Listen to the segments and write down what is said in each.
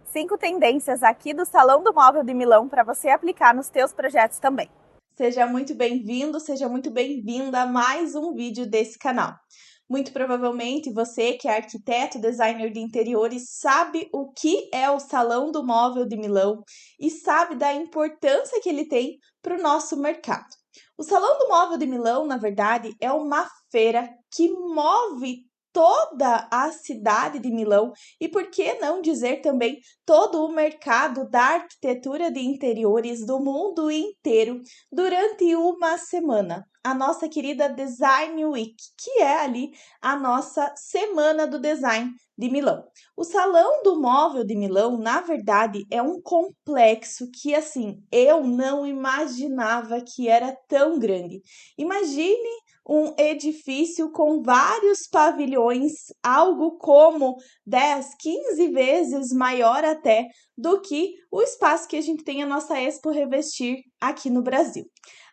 5 tendências aqui do Salão do Móvel de Milão para você aplicar nos teus projetos também. Seja muito bem-vindo, seja muito bem-vinda a mais um vídeo desse canal. Muito provavelmente você que é arquiteto, designer de interiores, sabe o que é o Salão do Móvel de Milão e sabe da importância que ele tem para o nosso mercado. O Salão do Móvel de Milão, na verdade, é uma feira que move toda a cidade de Milão e, por que não dizer também, todo o mercado da arquitetura de interiores do mundo inteiro durante uma semana. A nossa querida Design Week, que é ali a nossa Semana do Design de Milão. O Salão do Móvel de Milão, na verdade, é um complexo que, assim, eu não imaginava que era tão grande. Imagine um edifício com vários pavilhões, algo como 10, 15 vezes maior até do que o espaço que a gente tem a nossa Expo Revestir aqui no Brasil.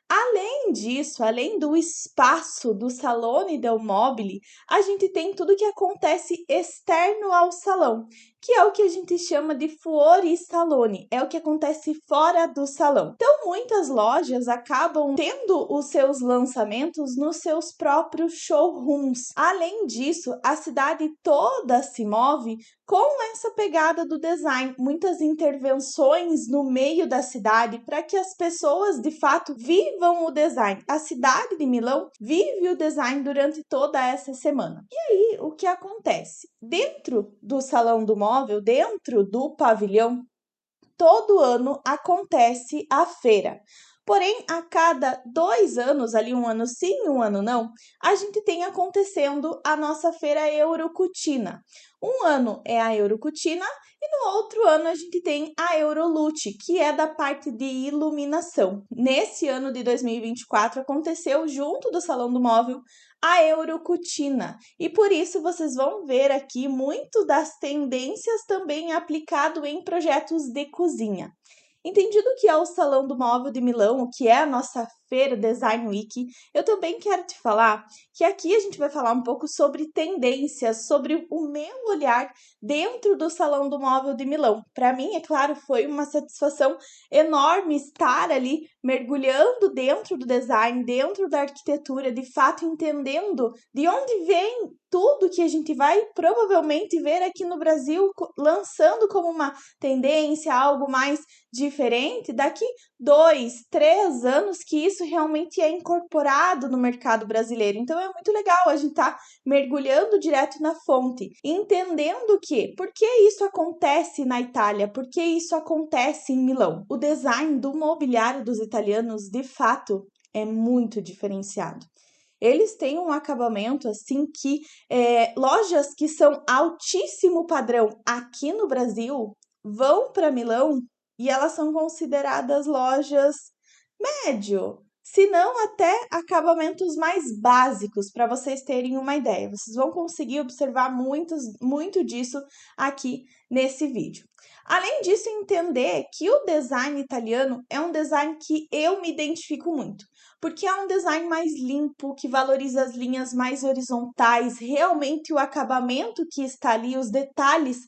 Além disso, além do espaço do Salone del Mobile, a gente tem tudo que acontece externo ao salão, que é o que a gente chama de fuori salone, é o que acontece fora do salão. Então, muitas lojas acabam tendo os seus lançamentos nos seus próprios showrooms. Além disso, a cidade toda se move com essa pegada do design, muitas intervenções no meio da cidade para que as pessoas de fato vivam o design. A cidade de Milão vive o design durante toda essa semana. E aí, o que acontece? Dentro do salão do móvel, dentro do pavilhão, todo ano acontece a feira. Porém, a cada 2 anos, ali um ano sim, um ano não, a gente tem acontecendo a nossa feira Eurocutina. Um ano é a Eurocutina e no outro ano a gente tem a Eurolute, que é da parte de iluminação. Nesse ano de 2024 aconteceu junto do Salão do Móvel a Eurocutina. E por isso vocês vão ver aqui muito das tendências também aplicado em projetos de cozinha. Entendido o que é o Salão do Móvel de Milão, o que é a nossa feira Design Week, eu também quero te falar que aqui a gente vai falar um pouco sobre tendências, sobre o meu olhar dentro do Salão do Móvel de Milão. Para mim, é claro, foi uma satisfação enorme estar ali mergulhando dentro do design, dentro da arquitetura, de fato entendendo de onde vem tudo que a gente vai provavelmente ver aqui no Brasil lançando como uma tendência, algo mais diferente, daqui 2, 3 anos que isso realmente é incorporado no mercado brasileiro. Então é muito legal a gente estar mergulhando direto na fonte, entendendo que por que isso acontece na Itália, por que isso acontece em Milão. O design do mobiliário dos italianos, de fato, é muito diferenciado. Eles têm um acabamento assim que lojas que são altíssimo padrão aqui no Brasil vão para Milão e elas são consideradas lojas médio, se não até acabamentos mais básicos, para vocês terem uma ideia. Vocês vão conseguir observar muito disso aqui nesse vídeo. Além disso, entender que o design italiano é um design que eu me identifico muito, porque é um design mais limpo, que valoriza as linhas mais horizontais, realmente o acabamento que está ali, os detalhes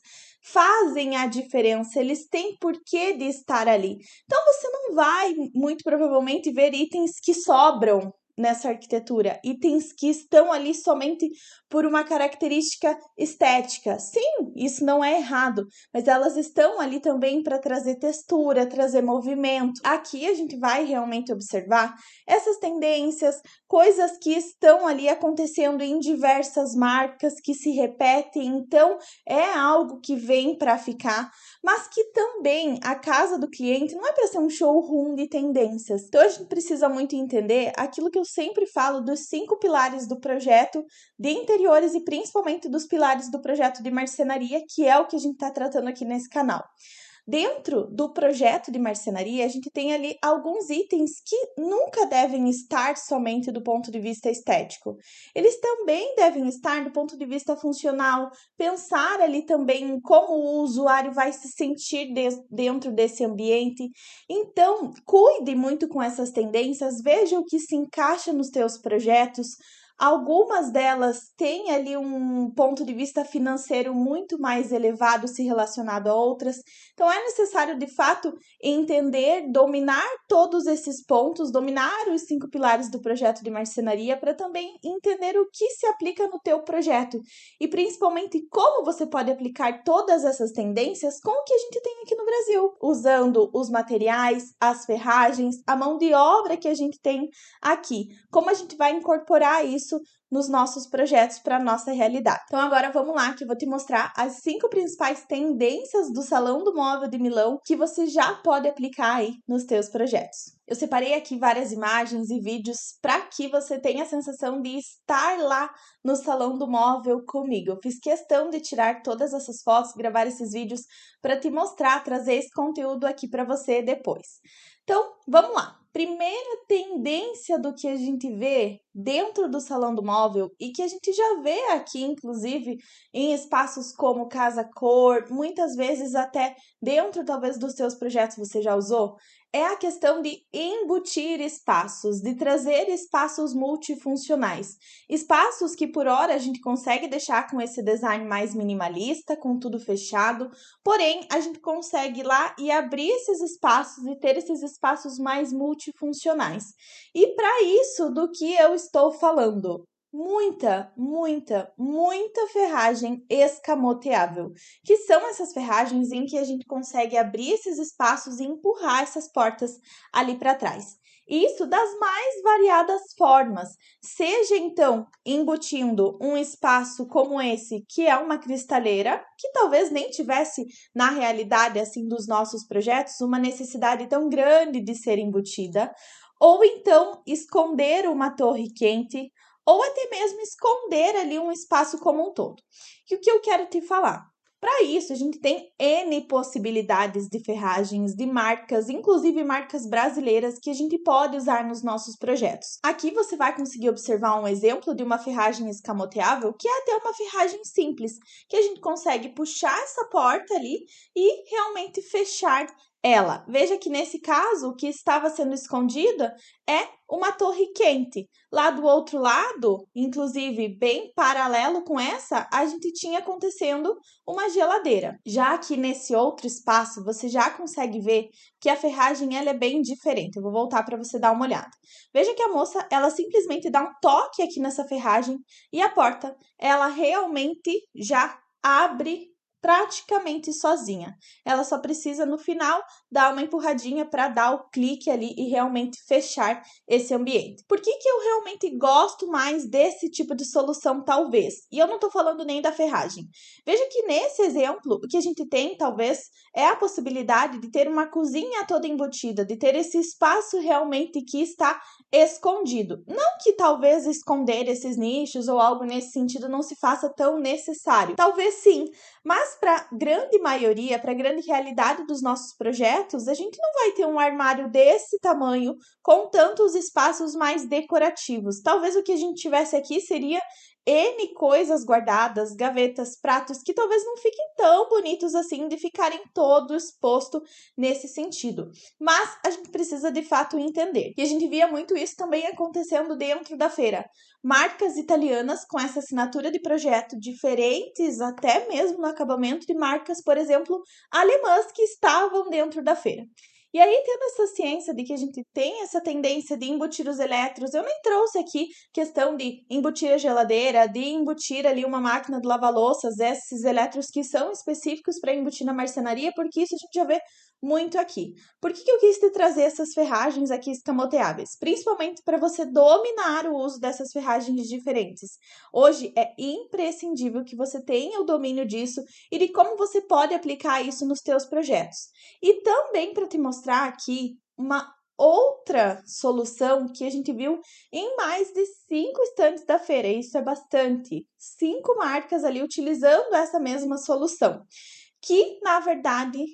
fazem a diferença, eles têm porquê de estar ali. Então você não vai, muito provavelmente, ver itens que sobram nessa arquitetura, itens que estão ali somente por uma característica estética. Sim, isso não é errado, mas elas estão ali também para trazer textura, trazer movimento. Aqui a gente vai realmente observar essas tendências, coisas que estão ali acontecendo em diversas marcas que se repetem, então é algo que vem para ficar, mas que também a casa do cliente não é para ser um showroom de tendências. Então a gente precisa muito entender aquilo que eu sempre falo dos 5 pilares do projeto de interiores e principalmente dos pilares do projeto de marcenaria, que é o que a gente está tratando aqui nesse canal. Dentro do projeto de marcenaria, a gente tem ali alguns itens que nunca devem estar somente do ponto de vista estético. Eles também devem estar do ponto de vista funcional, pensar ali também como o usuário vai se sentir dentro desse ambiente. Então, cuide muito com essas tendências, veja o que se encaixa nos teus projetos, Algumas delas têm ali um ponto de vista financeiro muito mais elevado se relacionado a outras. Então, é necessário, de fato, entender, dominar todos esses pontos, dominar os 5 pilares do projeto de marcenaria para também entender o que se aplica no teu projeto e, principalmente, como você pode aplicar todas essas tendências com o que a gente tem aqui no Brasil, usando os materiais, as ferragens, a mão de obra que a gente tem aqui. Como a gente vai incorporar isso nos nossos projetos para a nossa realidade. Então agora vamos lá que eu vou te mostrar as 5 principais tendências do Salão do Móvel de Milão que você já pode aplicar aí nos teus projetos. Eu separei aqui várias imagens e vídeos para que você tenha a sensação de estar lá no Salão do Móvel comigo. Eu fiz questão de tirar todas essas fotos, gravar esses vídeos para te mostrar, trazer esse conteúdo aqui para você depois. Então, vamos lá. Primeira tendência do que a gente vê dentro do Salão do Móvel e que a gente já vê aqui, inclusive, em espaços como Casa Cor, muitas vezes até dentro, talvez, dos seus projetos você já usou, é a questão de embutir espaços, de trazer espaços multifuncionais. Espaços que, por hora, a gente consegue deixar com esse design mais minimalista, com tudo fechado, porém, a gente consegue ir lá e abrir esses espaços e ter esses espaços mais multifuncionais. E para isso, do que eu estou falando? Muita ferragem escamoteável, que são essas ferragens em que a gente consegue abrir esses espaços e empurrar essas portas ali para trás. Isso das mais variadas formas, seja então embutindo um espaço como esse, que é uma cristaleira, que talvez nem tivesse na realidade assim dos nossos projetos uma necessidade tão grande de ser embutida, ou então esconder uma torre quente, ou até mesmo esconder ali um espaço como um todo. E o que eu quero te falar? Para isso, a gente tem N possibilidades de ferragens, de marcas, inclusive marcas brasileiras, que a gente pode usar nos nossos projetos. Aqui você vai conseguir observar um exemplo de uma ferragem escamoteável, que é até uma ferragem simples, que a gente consegue puxar essa porta ali e realmente fechar ela. Veja que nesse caso, o que estava sendo escondida é uma torre quente. Lá do outro lado, inclusive bem paralelo com essa, a gente tinha acontecendo uma geladeira. Já aqui nesse outro espaço, você já consegue ver que a ferragem ela é bem diferente. Eu vou voltar para você dar uma olhada. Veja que a moça, ela simplesmente dá um toque aqui nessa ferragem e a porta, ela realmente já abre praticamente sozinha. Ela só precisa no final dar uma empurradinha para dar o clique ali e realmente fechar esse ambiente. Por que eu realmente gosto mais desse tipo de solução, talvez? E eu não estou falando nem da ferragem. Veja que nesse exemplo, o que a gente tem, talvez, é a possibilidade de ter uma cozinha toda embutida, de ter esse espaço realmente que está escondido. Não que talvez esconder esses nichos ou algo nesse sentido não se faça tão necessário. Talvez sim, mas para a grande maioria, para a grande realidade dos nossos projetos, a gente não vai ter um armário desse tamanho com tantos espaços mais decorativos. Talvez o que a gente tivesse aqui seria N coisas guardadas, gavetas, pratos, que talvez não fiquem tão bonitos assim de ficarem todo exposto nesse sentido. Mas a gente precisa de fato entender. E a gente via muito isso também acontecendo dentro da feira. Marcas italianas com essa assinatura de projeto diferentes, até mesmo no acabamento de marcas, por exemplo, alemãs que estavam dentro da feira. E aí, tendo essa ciência de que a gente tem essa tendência de embutir os eletros, eu nem trouxe aqui questão de embutir a geladeira, de embutir ali uma máquina de lavar louças, esses eletros que são específicos para embutir na marcenaria, porque isso a gente já vê muito aqui. Por que eu quis te trazer essas ferragens aqui escamoteáveis? Principalmente para você dominar o uso dessas ferragens diferentes. Hoje é imprescindível que você tenha o domínio disso e de como você pode aplicar isso nos teus projetos. E também para te mostrar aqui uma outra solução que a gente viu em mais de 5 estandes da feira. Isso é bastante. 5 marcas ali utilizando essa mesma solução, que na verdade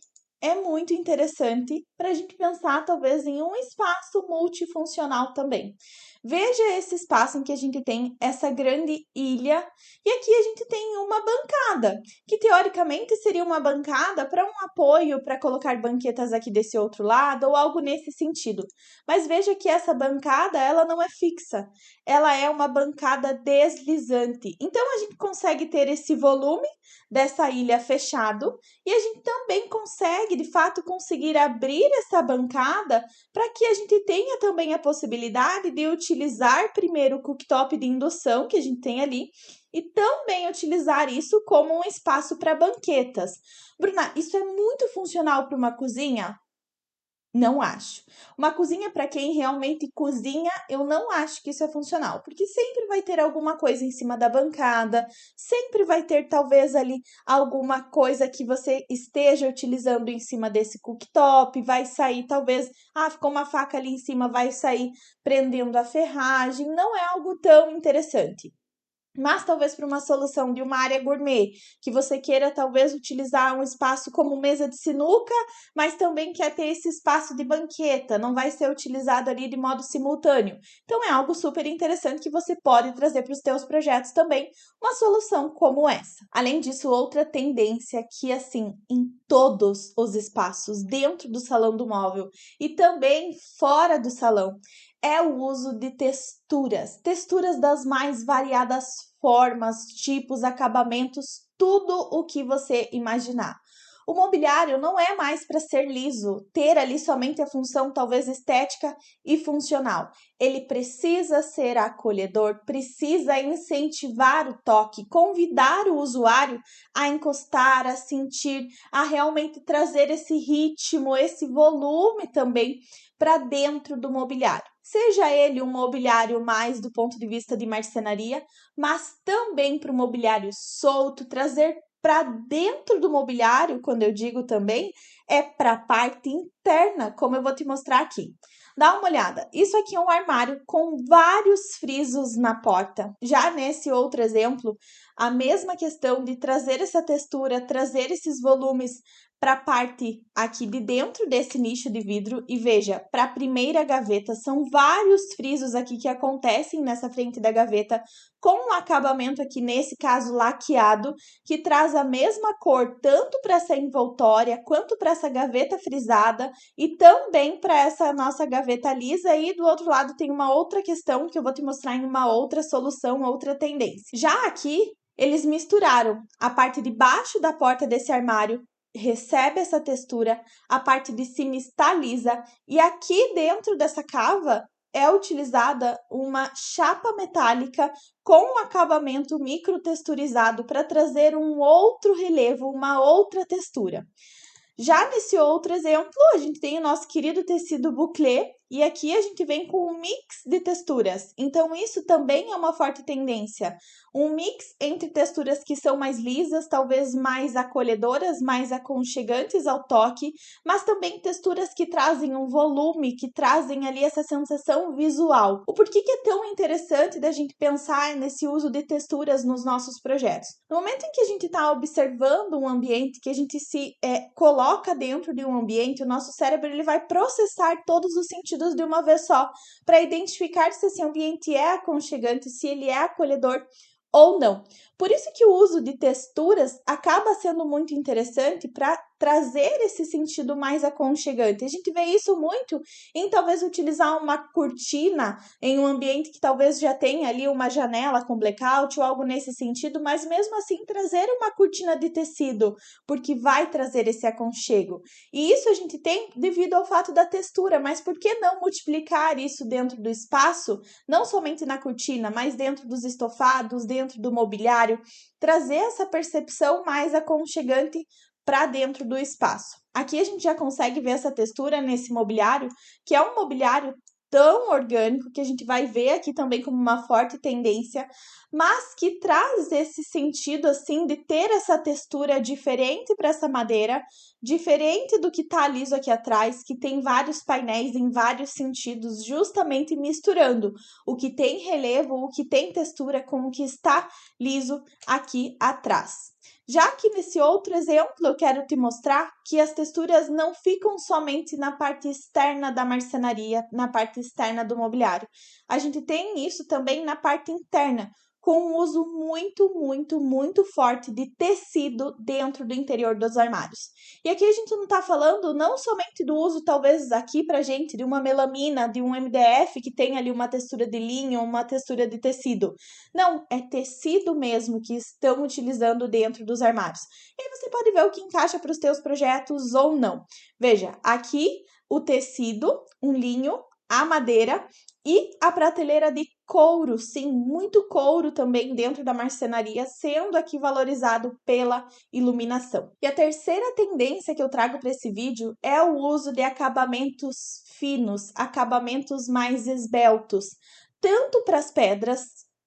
é muito interessante para a gente pensar talvez em um espaço multifuncional também. Veja esse espaço em que a gente tem essa grande ilha e aqui a gente tem uma bancada, que teoricamente seria uma bancada para um apoio para colocar banquetas aqui desse outro lado ou algo nesse sentido. Mas veja que essa bancada, ela não é fixa, ela é uma bancada deslizante. Então a gente consegue ter esse volume dessa ilha fechado e a gente também consegue, de fato, conseguir abrir essa bancada para que a gente tenha também a possibilidade de utilizar primeiro o cooktop de indução que a gente tem ali e também utilizar isso como um espaço para banquetas. Bruna, isso é muito funcional para uma cozinha? Não acho. Uma cozinha para quem realmente cozinha, eu não acho que isso é funcional, porque sempre vai ter alguma coisa em cima da bancada, sempre vai ter talvez ali alguma coisa que você esteja utilizando em cima desse cooktop, vai sair talvez, ficou uma faca ali em cima, vai sair prendendo a ferragem, não é algo tão interessante. Mas talvez para uma solução de uma área gourmet, que você queira talvez utilizar um espaço como mesa de sinuca, mas também quer ter esse espaço de banqueta, não vai ser utilizado ali de modo simultâneo. Então é algo super interessante que você pode trazer para os seus projetos também, uma solução como essa. Além disso, outra tendência que assim, em todos os espaços dentro do salão do móvel e também fora do salão, é o uso de texturas das mais variadas formas, tipos, acabamentos, tudo o que você imaginar. O mobiliário não é mais para ser liso, ter ali somente a função talvez estética e funcional. Ele precisa ser acolhedor, precisa incentivar o toque, convidar o usuário a encostar, a sentir, a realmente trazer esse ritmo, esse volume também para dentro do mobiliário. Seja ele um mobiliário mais do ponto de vista de marcenaria, mas também para o mobiliário solto, trazer para dentro do mobiliário, quando eu digo também, é para a parte interna, como eu vou te mostrar aqui. Dá uma olhada, isso aqui é um armário com vários frisos na porta. Já nesse outro exemplo, a mesma questão de trazer essa textura, trazer esses volumes para a parte aqui de dentro desse nicho de vidro e veja, para a primeira gaveta são vários frisos aqui que acontecem nessa frente da gaveta com um acabamento aqui nesse caso laqueado que traz a mesma cor tanto para essa envoltória quanto para essa gaveta frisada e também para essa nossa gaveta lisa e do outro lado tem uma outra questão que eu vou te mostrar em uma outra solução, outra tendência. Já aqui eles misturaram a parte de baixo da porta desse armário recebe essa textura, a parte de cima está lisa e aqui dentro dessa cava é utilizada uma chapa metálica com um acabamento microtexturizado para trazer um outro relevo, uma outra textura. Já nesse outro exemplo, a gente tem o nosso querido tecido bouclé e aqui a gente vem com um mix de texturas. Então, isso também é uma forte tendência. Um mix entre texturas que são mais lisas, talvez mais acolhedoras, mais aconchegantes ao toque, mas também texturas que trazem um volume, que trazem ali essa sensação visual. O porquê que é tão interessante da gente pensar nesse uso de texturas nos nossos projetos? No momento em que a gente está observando um ambiente, que a gente se coloca dentro de um ambiente, o nosso cérebro ele vai processar todos os sentidos de uma vez só, para identificar se esse ambiente é aconchegante, se ele é acolhedor ou não. Por isso que o uso de texturas acaba sendo muito interessante para trazer esse sentido mais aconchegante. A gente vê isso muito em talvez utilizar uma cortina em um ambiente que talvez já tenha ali uma janela com blackout ou algo nesse sentido, mas mesmo assim trazer uma cortina de tecido, porque vai trazer esse aconchego. E isso a gente tem devido ao fato da textura, mas por que não multiplicar isso dentro do espaço, não somente na cortina, mas dentro dos estofados, dentro do mobiliário, trazer essa percepção mais aconchegante para dentro do espaço. Aqui a gente já consegue ver essa textura nesse mobiliário, que é um mobiliário tão orgânico que a gente vai ver aqui também como uma forte tendência, mas que traz esse sentido assim de ter essa textura diferente para essa madeira, diferente do que tá liso aqui atrás, que tem vários painéis em vários sentidos, justamente misturando o que tem relevo, o que tem textura com o que está liso aqui atrás. Já que nesse outro exemplo eu quero te mostrar que as texturas não ficam somente na parte externa da marcenaria, na parte externa do mobiliário. A gente tem isso também na parte interna, com um uso muito forte de tecido dentro do interior dos armários. E aqui a gente não está falando não somente do uso, talvez aqui pra gente, de uma melamina, de um MDF que tem ali uma textura de linho, uma textura de tecido. Não, é tecido mesmo que estão utilizando dentro dos armários. E aí você pode ver o que encaixa para os teus projetos ou não. Veja, aqui o tecido, um linho, a madeira e a prateleira de couro, sim, muito couro também dentro da marcenaria, sendo aqui valorizado pela iluminação. E a terceira tendência que eu trago para esse vídeo é o uso de acabamentos finos, acabamentos mais esbeltos, tanto para as pedras,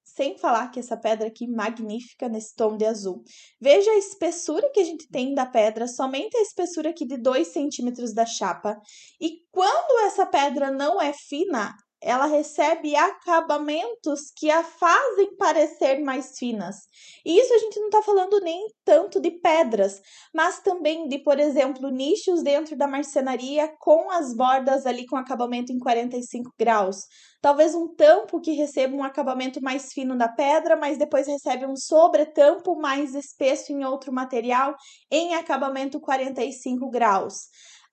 sem falar que essa pedra aqui magnífica nesse tom de azul. Veja a espessura que a gente tem da pedra, somente a espessura aqui de 2 centímetros da chapa. E quando essa pedra não é fina, ela recebe acabamentos que a fazem parecer mais finas. E isso a gente não está falando nem tanto de pedras, mas também de, por exemplo, nichos dentro da marcenaria com as bordas ali com acabamento em 45 graus. Talvez um tampo que receba um acabamento mais fino da pedra, mas depois recebe um sobretampo mais espesso em outro material em acabamento 45 graus.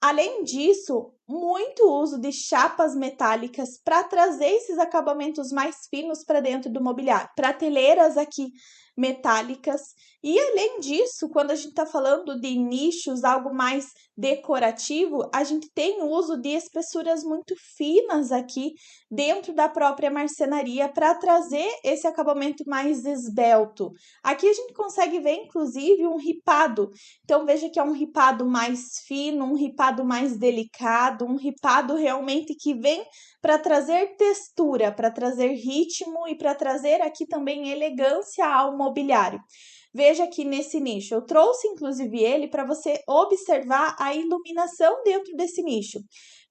Além disso, muito uso de chapas metálicas para trazer esses acabamentos mais finos para dentro do mobiliário. Prateleiras aqui metálicas. E além disso, quando a gente está falando de nichos, algo mais decorativo, a gente tem o uso de espessuras muito finas aqui dentro da própria marcenaria para trazer esse acabamento mais esbelto. Aqui a gente consegue ver, inclusive, um ripado. Então, veja que é um ripado mais fino, um ripado mais delicado, um ripado realmente que vem para trazer textura, para trazer ritmo e para trazer aqui também elegância ao mobiliário. Veja aqui nesse nicho, eu trouxe inclusive ele para você observar a iluminação dentro desse nicho.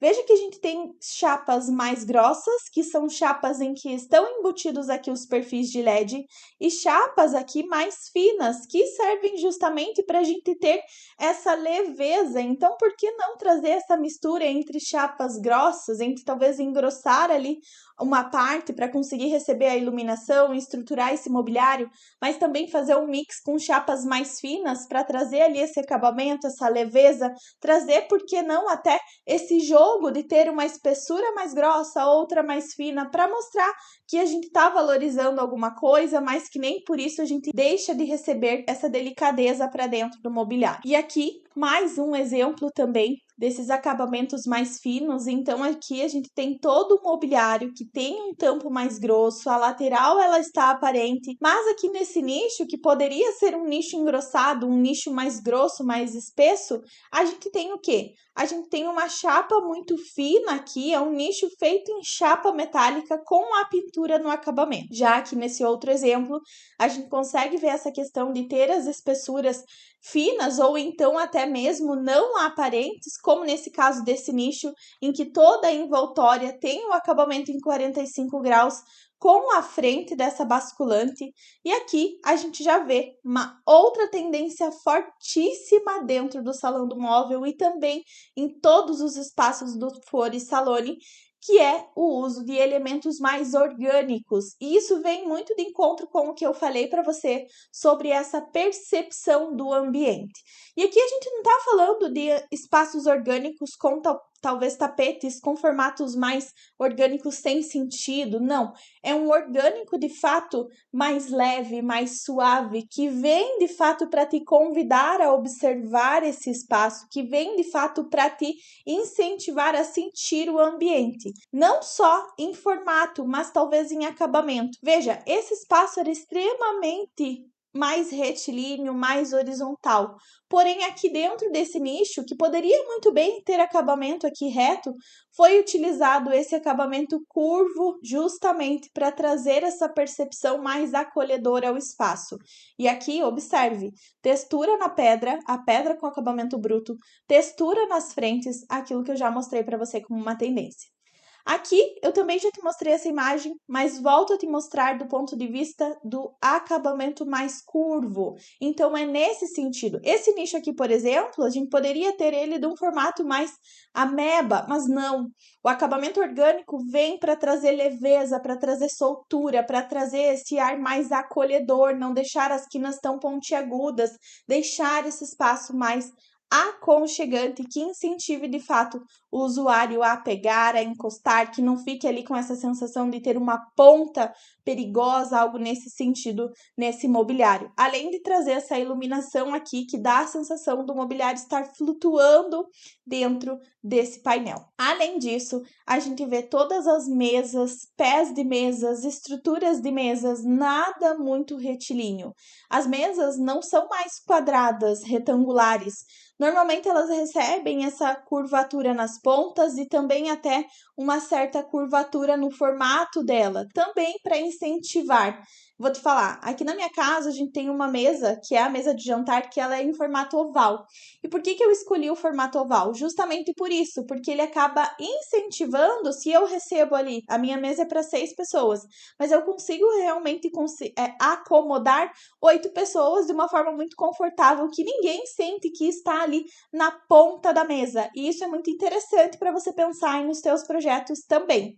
Veja que a gente tem chapas mais grossas, que são chapas em que estão embutidos aqui os perfis de LED, e chapas aqui mais finas, que servem justamente para a gente ter essa leveza. Então, por que não trazer essa mistura entre chapas grossas, entre talvez engrossar ali uma parte para conseguir receber a iluminação e estruturar esse mobiliário, mas também fazer um mix com chapas mais finas para trazer ali esse acabamento, essa leveza, trazer, por que não, até esse jogo de ter uma espessura mais grossa, outra mais fina, para mostrar que a gente está valorizando alguma coisa, mas que nem por isso a gente deixa de receber essa delicadeza para dentro do mobiliário. E aqui, mais um exemplo também desses acabamentos mais finos. Então aqui a gente tem todo o mobiliário que tem um tampo mais grosso, a lateral ela está aparente, mas aqui nesse nicho, que poderia ser um nicho engrossado, um nicho mais grosso, mais espesso, a gente tem o quê? A gente tem uma chapa muito fina aqui, é um nicho feito em chapa metálica com a pintura no acabamento. Já que nesse outro exemplo, a gente consegue ver essa questão de ter as espessuras finas ou então até mesmo não aparentes, como nesse caso desse nicho, em que toda a envoltória tem o acabamento em 45 graus com a frente dessa basculante. E aqui a gente já vê uma outra tendência fortíssima dentro do salão do móvel e também em todos os espaços do Fuori Salone, que é o uso de elementos mais orgânicos. E isso vem muito de encontro com o que eu falei para você sobre essa percepção do ambiente. E aqui a gente não está falando de espaços orgânicos com talvez tapetes com formatos mais orgânicos sem sentido, não. É um orgânico de fato mais leve, mais suave, que vem de fato para te convidar a observar esse espaço, que vem de fato para te incentivar a sentir o ambiente, não só em formato, mas talvez em acabamento. Veja, esse espaço era extremamente mais retilíneo, mais horizontal. Porém, aqui dentro desse nicho, que poderia muito bem ter acabamento aqui reto, foi utilizado esse acabamento curvo justamente para trazer essa percepção mais acolhedora ao espaço. E aqui, observe, textura na pedra, a pedra com acabamento bruto, textura nas frentes, aquilo que eu já mostrei para você como uma tendência. Aqui eu também já te mostrei essa imagem, mas volto a te mostrar do ponto de vista do acabamento mais curvo. Então é nesse sentido. Esse nicho aqui, por exemplo, a gente poderia ter ele de um formato mais ameba, mas não. O acabamento orgânico vem para trazer leveza, para trazer soltura, para trazer esse ar mais acolhedor, não deixar as quinas tão pontiagudas, deixar esse espaço mais aconchegante que incentive de fato o usuário a pegar, a encostar, que não fique ali com essa sensação de ter uma ponta perigosa, algo nesse sentido, nesse mobiliário. Além de trazer essa iluminação aqui que dá a sensação do mobiliário estar flutuando dentro desse painel. Além disso, a gente vê todas as mesas, pés de mesas, estruturas de mesas, nada muito retilíneo. As mesas não são mais quadradas, retangulares. Normalmente elas recebem essa curvatura nas pontas e também até uma certa curvatura no formato dela, também para incentivar. Vou te falar, aqui na minha casa a gente tem uma mesa, que é a mesa de jantar, que ela é em formato oval. E por que eu escolhi o formato oval? Justamente por isso, porque ele acaba incentivando, se eu recebo ali, a minha mesa é para 6 pessoas, mas eu consigo realmente acomodar 8 pessoas de uma forma muito confortável, que ninguém sente que está ali na ponta da mesa. E isso é muito interessante para você pensar nos seus projetos também.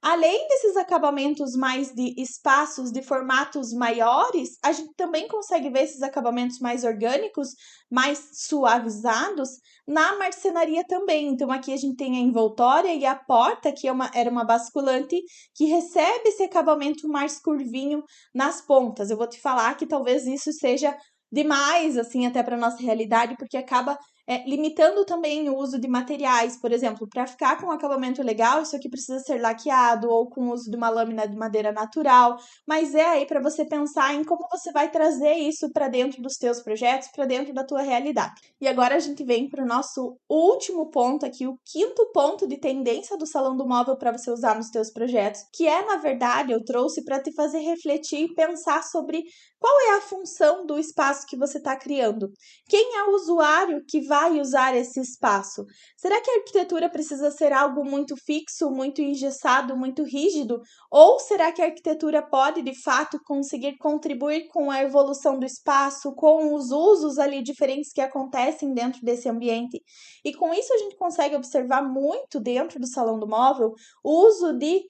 Além desses acabamentos mais de espaços de formatos maiores, a gente também consegue ver esses acabamentos mais orgânicos, mais suavizados, na marcenaria também. Então, aqui a gente tem a envoltória e a porta, que era uma basculante, que recebe esse acabamento mais curvinho nas pontas. Eu vou te falar que talvez isso seja demais, assim, até para nossa realidade, porque acaba limitando também o uso de materiais. Por exemplo, para ficar com um acabamento legal, isso aqui precisa ser laqueado ou com o uso de uma lâmina de madeira natural, mas é aí para você pensar em como você vai trazer isso para dentro dos teus projetos, para dentro da tua realidade. E agora a gente vem para o nosso último ponto aqui, o quinto ponto de tendência do Salão do Móvel para você usar nos teus projetos, que é, na verdade, eu trouxe para te fazer refletir e pensar sobre qual é a função do espaço que você está criando. Quem é o usuário que vai usar esse espaço? Será que a arquitetura precisa ser algo muito fixo, muito engessado, muito rígido? Ou será que a arquitetura pode, de fato, conseguir contribuir com a evolução do espaço, com os usos ali diferentes que acontecem dentro desse ambiente? E com isso a gente consegue observar muito dentro do Salão do Móvel o uso de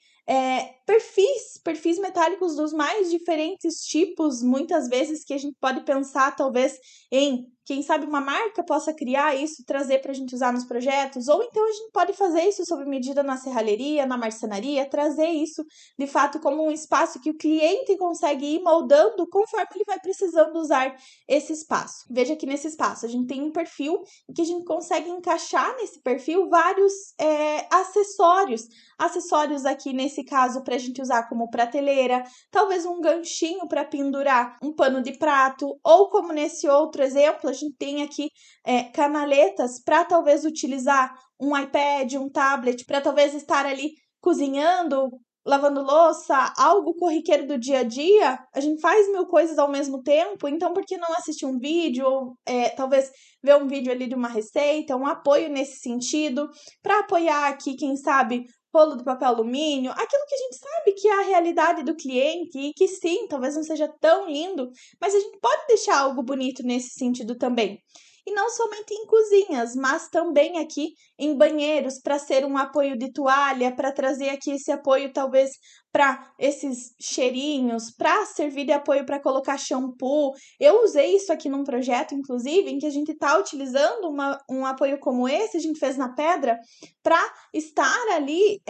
perfis metálicos dos mais diferentes tipos, muitas vezes que a gente pode pensar talvez em, quem sabe, uma marca possa criar isso, trazer para a gente usar nos projetos, ou então a gente pode fazer isso sob medida na serralheria, na marcenaria, trazer isso de fato como um espaço que o cliente consegue ir moldando conforme ele vai precisando usar esse espaço. Veja que nesse espaço a gente tem um perfil e que a gente consegue encaixar nesse perfil vários acessórios aqui nesse caso para a gente usar como prateleira, talvez um ganchinho para pendurar um pano de prato, ou como nesse outro exemplo, a gente tem aqui canaletas para talvez utilizar um iPad, um tablet, para talvez estar ali cozinhando, lavando louça, algo corriqueiro do dia a dia. A gente faz 1000 coisas ao mesmo tempo, então por que não assistir um vídeo ou talvez ver um vídeo ali de uma receita, um apoio nesse sentido, para apoiar aqui, quem sabe, rolo de papel alumínio, aquilo que a gente sabe que é a realidade do cliente e que sim, talvez não seja tão lindo, mas a gente pode deixar algo bonito nesse sentido também. E não somente em cozinhas, mas também aqui em banheiros, para ser um apoio de toalha, para trazer aqui esse apoio talvez para esses cheirinhos, para servir de apoio para colocar shampoo. Eu usei isso aqui num projeto, inclusive, em que a gente está utilizando um apoio como esse, a gente fez na pedra, para estar ali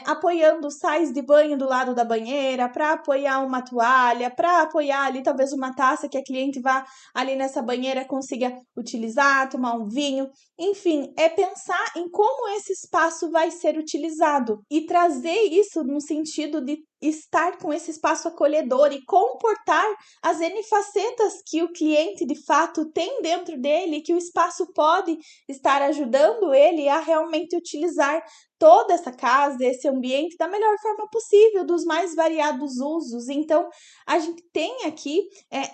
apoiando sais de banho do lado da banheira, para apoiar uma toalha, para apoiar ali talvez uma taça que a cliente vá ali nessa banheira consiga utilizar, tomar um vinho. Enfim, é pensar em como esse espaço vai ser utilizado e trazer isso no sentido de estar com esse espaço acolhedor e comportar as N facetas que o cliente de fato tem dentro dele, que o espaço pode estar ajudando ele a realmente utilizar toda essa casa, esse ambiente da melhor forma possível, dos mais variados usos. Então, a gente tem aqui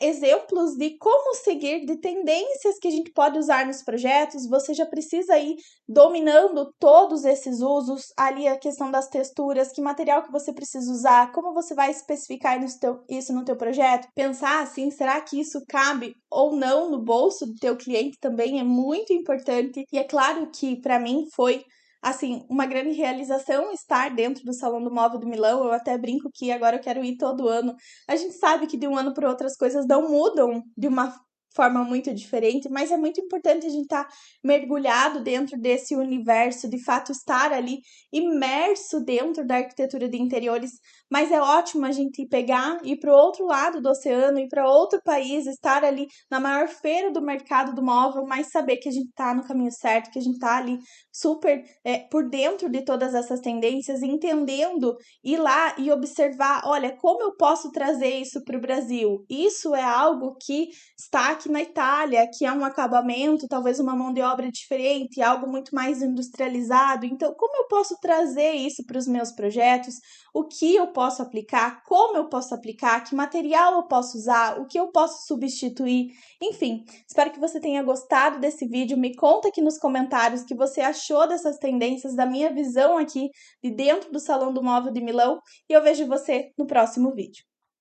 exemplos de como seguir, de tendências que a gente pode usar nos projetos. Você já precisa ir dominando todos esses usos, ali a questão das texturas, que material que você precisa usar, como você vai especificar isso no teu projeto. Pensar assim, será que isso cabe ou não no bolso do teu cliente também é muito importante. E é claro que para mim foi assim, uma grande realização estar dentro do Salão do Móvel do Milão. Eu até brinco que agora eu quero ir todo ano. A gente sabe que de um ano para outro as coisas não mudam de uma forma muito diferente, mas é muito importante a gente estar mergulhado dentro desse universo, de fato estar ali imerso dentro da arquitetura de interiores. Mas é ótimo a gente pegar, ir para o outro lado do oceano, ir para outro país, estar ali na maior feira do mercado do móvel, mas saber que a gente está no caminho certo, que a gente está ali super por dentro de todas essas tendências, entendendo, ir lá e observar, olha, como eu posso trazer isso para o Brasil? Isso é algo que está aqui na Itália, que é um acabamento, talvez uma mão de obra diferente, algo muito mais industrializado. Então, como eu posso trazer isso para os meus projetos? O que eu posso aplicar? Como eu posso aplicar? Que material eu posso usar? O que eu posso substituir? Enfim, espero que você tenha gostado desse vídeo. Me conta aqui nos comentários o que você achou dessas tendências, da minha visão aqui de dentro do Salão do Móvel de Milão, e eu vejo você no próximo vídeo.